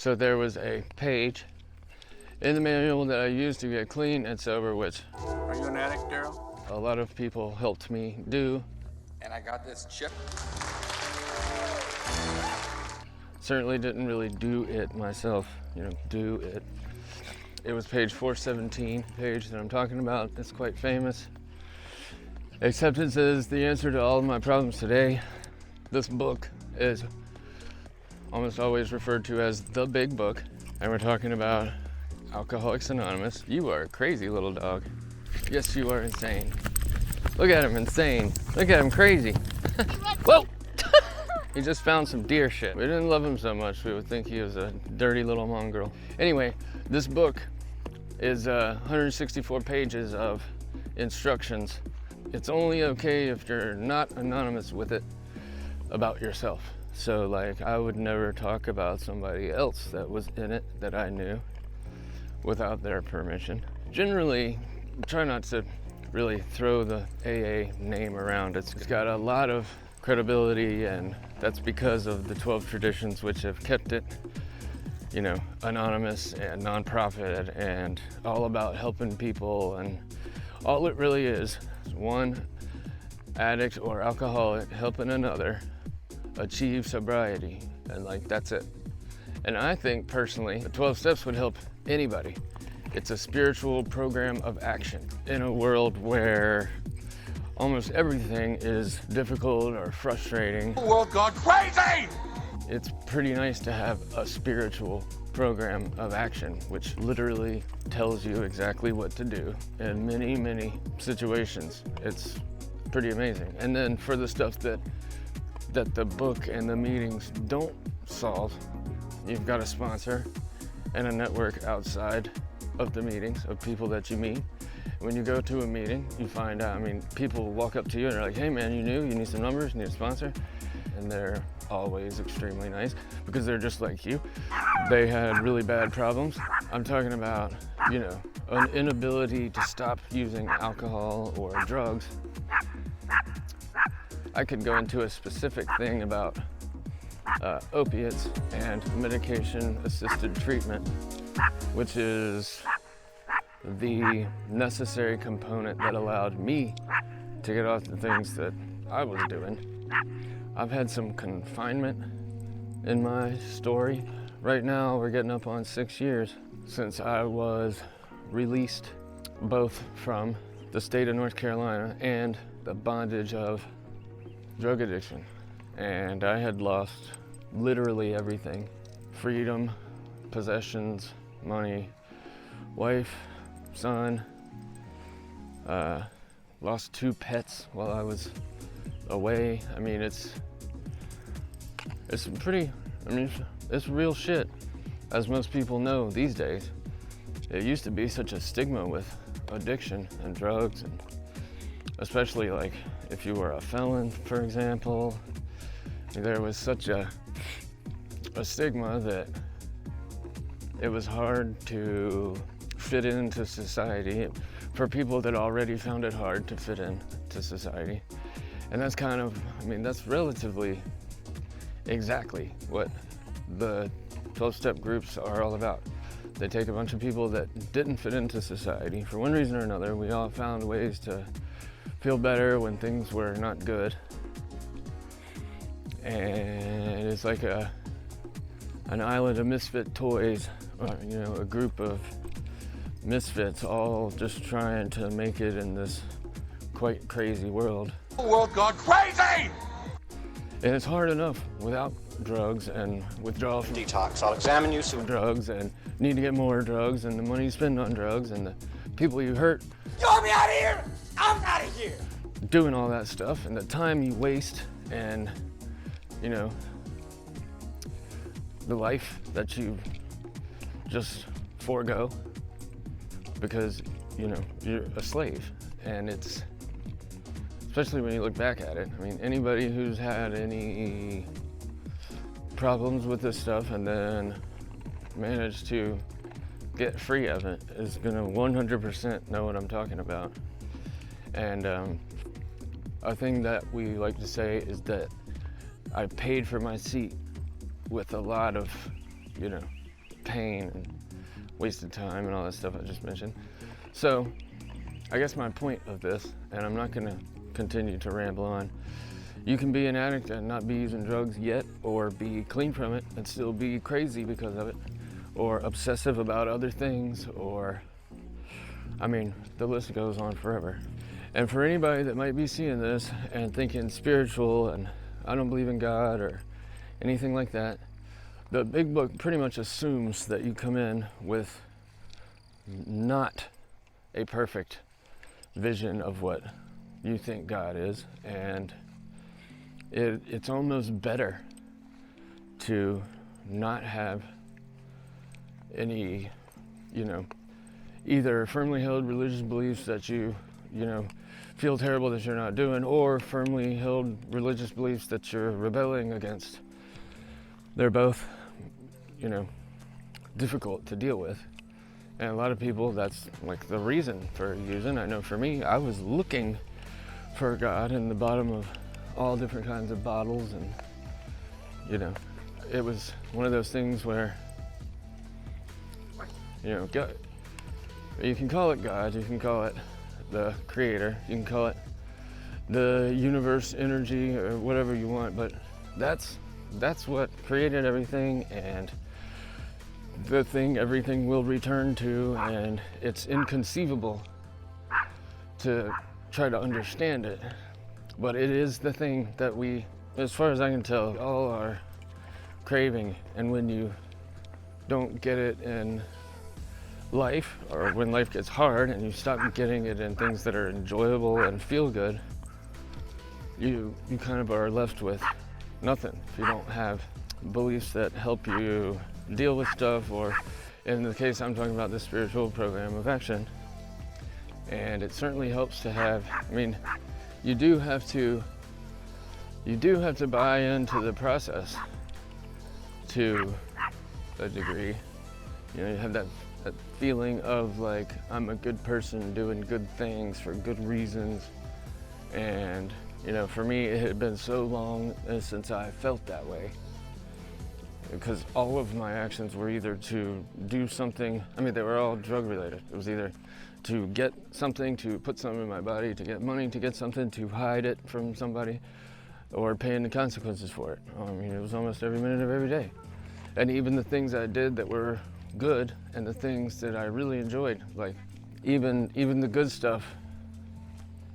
So there was a page in the manual that I used to get clean and sober, which Are you an addict, Daryl? a lot of people helped me do. And I got this chip. Certainly didn't really do it myself, do it. It was page 417, page that I'm talking about. It's quite famous. Acceptance is the answer to all of my problems today. This book is almost always referred to as the big book, and we're talking about Alcoholics Anonymous. You are a crazy little dog. Yes, you are insane. Look at him, insane. Look at him, crazy. Whoa! He just found some deer shit. We didn't love him so much, we would think he was a dirty little mongrel. Anyway, this book is 164 pages of instructions. It's only okay if you're not anonymous with it about yourself. So like, I would never talk about somebody else that was in it that I knew without their permission. Generally, try not to really throw the AA name around. It's got a lot of credibility, and that's because of the 12 traditions which have kept it, anonymous and nonprofit and all about helping people. And all it really is one addict or alcoholic helping another achieve sobriety, and that's it. And I think personally, the 12 steps would help anybody. It's a spiritual program of action in a world where almost everything is difficult or frustrating. The world gone crazy! It's pretty nice to have a spiritual program of action, which literally tells you exactly what to do in many, many situations. It's pretty amazing. And then for the stuff that the book and the meetings don't solve, you've got a sponsor and a network outside of the meetings of people that you meet. When you go to a meeting, you find out, people walk up to you and they're like, hey man, you need some numbers, you need a sponsor? And they're always extremely nice because they're just like you. They had really bad problems. I'm talking about, an inability to stop using alcohol or drugs. I could go into a specific thing about opiates and medication-assisted treatment, which is the necessary component that allowed me to get off the things that I was doing. I've had some confinement in my story. Right now, we're getting up on 6 years since I was released, both from the state of North Carolina and the bondage of drug addiction. And I had lost literally everything: freedom, possessions, money, wife, son, lost 2 pets while I was away. It's pretty, it's real shit, as most people know these days. It used to be such a stigma with addiction and drugs, and especially if you were a felon, for example. There was such a stigma that it was hard to fit into society for people that already found it hard to fit into society. And that's that's relatively exactly what the 12-step groups are all about. They take a bunch of people that didn't fit into society for one reason or another. We all found ways to feel better when things were not good. And it's like an island of misfit toys, a group of misfits all just trying to make it in this quite crazy world. The world gone crazy! And it's hard enough without drugs and withdrawal from Detox. I'll examine you soon. drugs and need to get more drugs and the money you spend on drugs and the people you hurt. You want me out of here? I'm out of here! Doing all that stuff and the time you waste and, the life that you just forego because, you're a slave. And it's, especially when you look back at it, anybody who's had any problems with this stuff and then managed to get free of it is gonna 100% know what I'm talking about. And a thing that we like to say is that I paid for my seat with a lot of, pain and wasted time and all that stuff I just mentioned. So I guess my point of this, and I'm not going to continue to ramble on, you can be an addict and not be using drugs yet, or be clean from it and still be crazy because of it, or obsessive about other things, or, I mean, the list goes on forever. And for anybody that might be seeing this and thinking spiritual and I don't believe in God or anything like that, the big book pretty much assumes that you come in with not a perfect vision of what you think God is, and it's almost better to not have any, either firmly held religious beliefs that you feel terrible that you're not doing, or firmly held religious beliefs that you're rebelling against. They're both, difficult to deal with. And a lot of people, that's like the reason for using. I know for me, I was looking for God in the bottom of all different kinds of bottles, and it was one of those things where God, you can call it God, you can call it the creator, you can call it the universe, energy, or whatever you want, but that's what created everything, and the thing everything will return to, and it's inconceivable to try to understand it. But it is the thing that we, as far as I can tell, all are craving. And when you don't get it in life, or when life gets hard and you stop getting it in things that are enjoyable and feel good, you kind of are left with nothing. If you don't have beliefs that help you deal with stuff, or in the case I'm talking about, the spiritual program of action. And it certainly helps to have, you do have to buy into the process to a degree. You have that feeling of like, I'm a good person doing good things for good reasons. And for me, it had been so long since I felt that way, because all of my actions were either to do something, they were all drug related. It was either to get something, to put something in my body, to get money, to get something, to hide it from somebody, or paying the consequences for it. It was almost every minute of every day. And even the things I did that were good, and the things that I really enjoyed, like even the good stuff,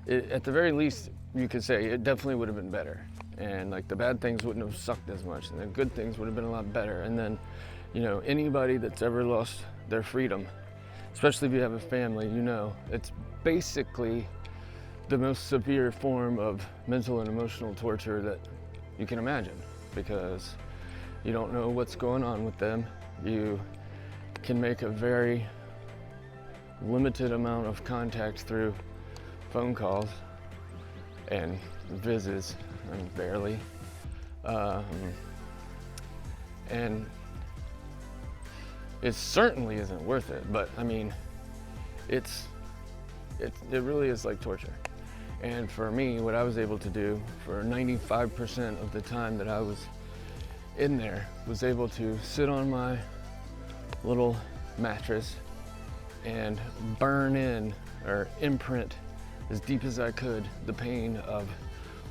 at the very least, you could say it definitely would have been better. And like the bad things wouldn't have sucked as much, and the good things would have been a lot better. And then, anybody that's ever lost their freedom, especially if you have a family, it's basically the most severe form of mental and emotional torture that you can imagine, because you don't know what's going on with them. You can make a very limited amount of contact through phone calls and visits, barely. And it certainly isn't worth it, but it really is like torture. And for me, what I was able to do for 95% of the time that I was in there was able to sit on my little mattress and burn in, or imprint as deep as I could, the pain of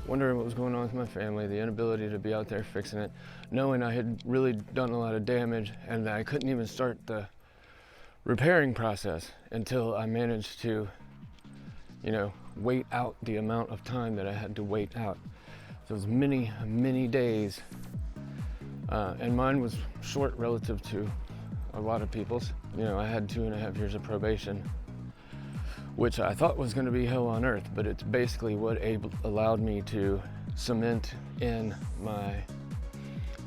wondering what was going on with my family, the inability to be out there fixing it, knowing I had really done a lot of damage and that I couldn't even start the repairing process until I managed to, wait out the amount of time that I had to wait out. So it was many, many days, and mine was short relative to a lot of people's. I had 2.5 years of probation, which I thought was going to be hell on earth, but it's basically what allowed me to cement in my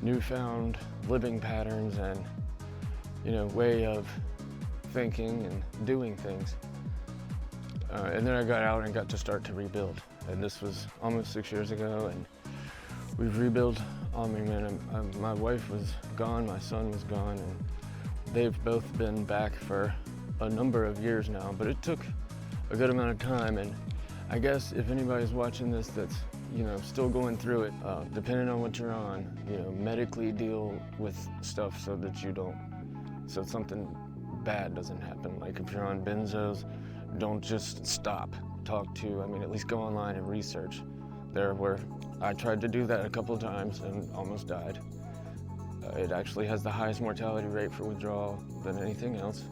newfound living patterns and, way of thinking and doing things. And then I got out and got to start to rebuild. And this was almost 6 years ago, and we've rebuilt on me, man. My wife was gone, my son was gone, and they've both been back for a number of years now, but it took a good amount of time. And I guess if anybody's watching this that's still going through it, depending on what you're on, medically deal with stuff so that you don't so something bad doesn't happen. Like if you're on benzos, don't just stop. At least go online and research. I tried to do that a couple of times and almost died. It actually has the highest mortality rate for withdrawal than anything else.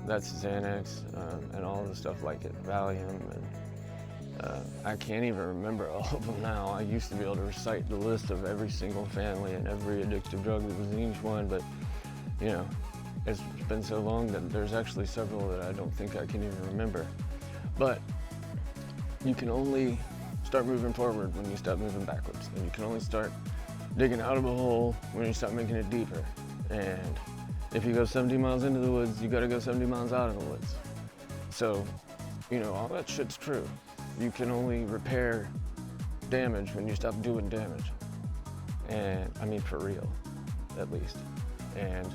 That's Xanax and all the stuff like it, Valium, and I can't even remember all of them now. I used to be able to recite the list of every single family and every addictive drug that was in each one, but it's been so long that there's actually several that I don't think I can even remember. But you can only start moving forward when you stop moving backwards, and you can only start digging out of a hole when you stop making it deeper. And if you go 70 miles into the woods, you gotta go 70 miles out of the woods. So, all that shit's true. You can only repair damage when you stop doing damage. And for real, at least. And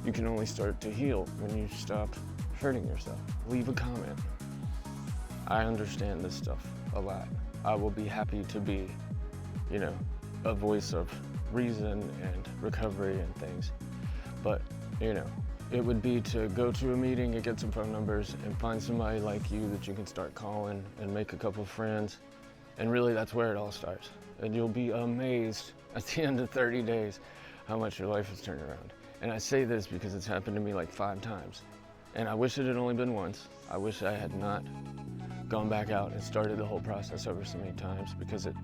you can only start to heal when you stop hurting yourself. Leave a comment. I understand this stuff a lot. I will be happy to be, a voice of reason and recovery and things. But, it would be to go to a meeting and get some phone numbers and find somebody like you that you can start calling and make a couple friends. And really, that's where it all starts. And you'll be amazed at the end of 30 days how much your life has turned around. And I say this because it's happened to me like 5 times. And I wish it had only been once. I wish I had not gone back out and started the whole process over so many times, because it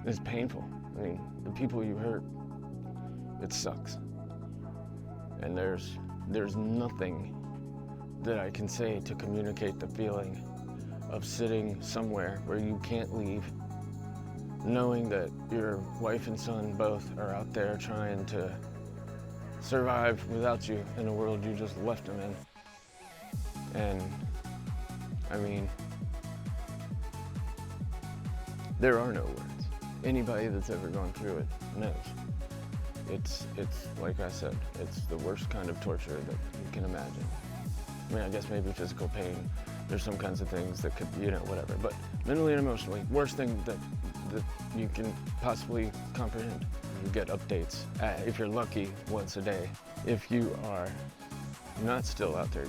is painful. The people you hurt, it sucks. And there's nothing that I can say to communicate the feeling of sitting somewhere where you can't leave, knowing that your wife and son both are out there trying to survive without you in a world you just left them in. And there are no words. Anybody that's ever gone through it knows. It's like I said, it's the worst kind of torture that you can imagine. I guess maybe physical pain. There's some kinds of things that could, whatever. But mentally and emotionally, worst thing that you can possibly comprehend. You get updates, if you're lucky, once a day. If you are not still out there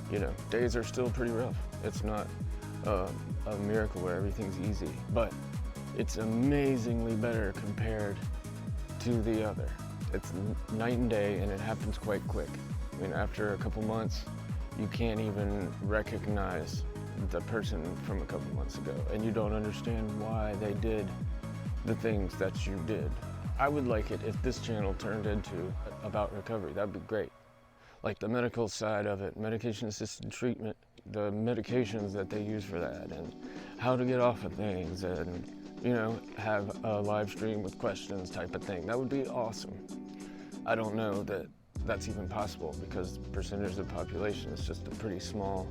using, days are still pretty rough. It's not a miracle where everything's easy, but it's amazingly better compared to the other. It's night and day, and it happens quite quick. After a couple months, you can't even recognize the person from a couple months ago, and you don't understand why they did the things that you did. I would like it if this channel turned into about recovery. That'd be great. Like the medical side of it, medication-assisted treatment, the medications that they use for that, and how to get off of things, and have a live stream with questions type of thing. That would be awesome. I don't know that that's even possible, because the percentage of the population is just a pretty small.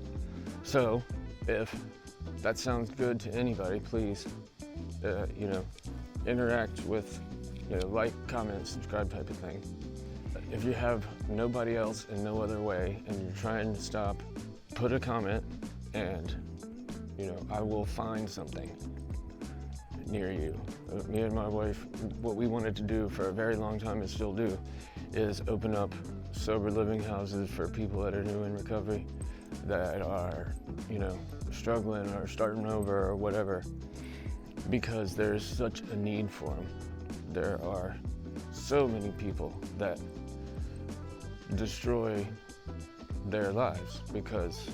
So if that sounds good to anybody, please, interact with, like, comment, subscribe type of thing. If you have nobody else and no other way, and you're trying to stop, put a comment, and, I will find something near you. Me and my wife, what we wanted to do for a very long time and still do is open up sober living houses for people that are new in recovery, that are, struggling or starting over or whatever, because there's such a need for them. There are so many people that destroy their lives because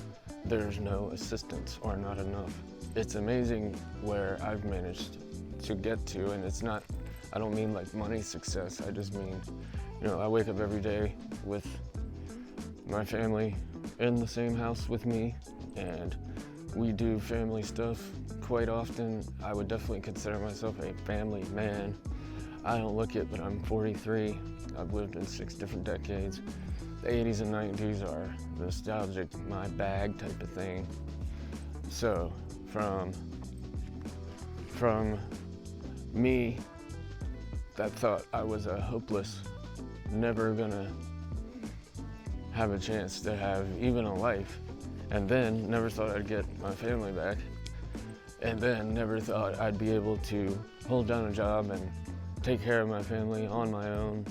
there's no assistance or not enough. It's amazing where I've managed to get to, and it's not, I don't mean like money success, I just mean, I wake up every day with my family in the same house with me, and we do family stuff quite often. I would definitely consider myself a family man. I don't look it, but I'm 43. I've lived in 6 different decades. The 80s and 90s are nostalgic, my bag type of thing. So from me that thought I was a hopeless, never gonna have a chance to have even a life, and then never thought I'd get my family back, and then never thought I'd be able to hold down a job and take care of my family on my own,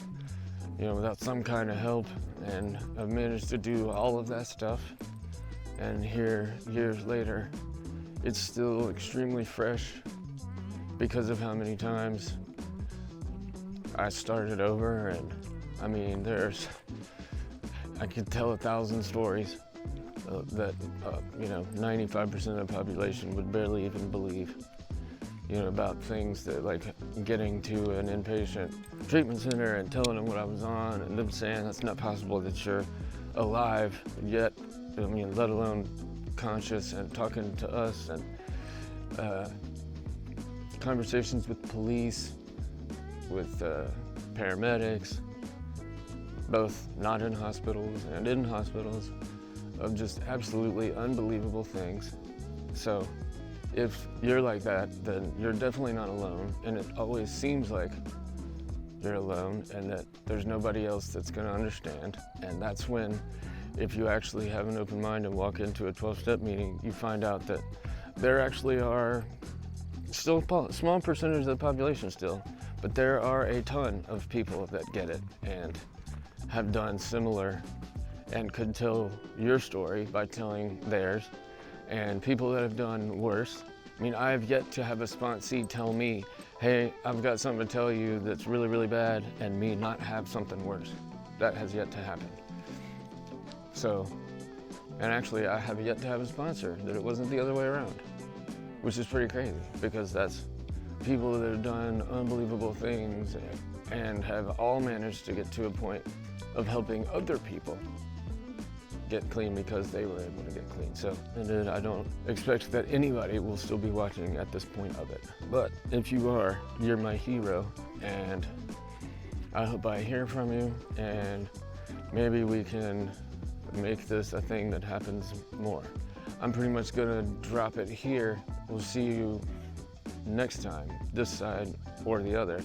without some kind of help, and I've managed to do all of that stuff. And here, years later, it's still extremely fresh because of how many times I started over. And I mean, I could tell 1,000 stories that 95% of the population would barely even believe, about things that, like getting to an inpatient treatment center and telling them what I was on, and them saying that's not possible that you're alive yet, let alone conscious, and talking to us, and conversations with police, with paramedics, both not in hospitals and in hospitals, of just absolutely unbelievable things. So if you're like that, then you're definitely not alone, and it always seems like you're alone and that there's nobody else that's going to understand. And that's when, if you actually have an open mind and walk into a 12-step meeting, you find out that there actually are still a small percentage of the population still, but there are a ton of people that get it and have done similar and could tell your story by telling theirs, and people that have done worse. I mean, I have yet to have a sponsee tell me, hey, I've got something to tell you that's really, really bad, and me not have something worse. That has yet to happen. So, and actually I have yet to have a sponsor that it wasn't the other way around, which is pretty crazy, because that's people that have done unbelievable things and have all managed to get to a point of helping other people get clean because they were able to get clean. So, and I don't expect that anybody will still be watching at this point of it. But if you are, you're my hero, and I hope I hear from you, and maybe we can make this a thing that happens more. I'm pretty much gonna drop it here. We'll see you next time, this side or the other.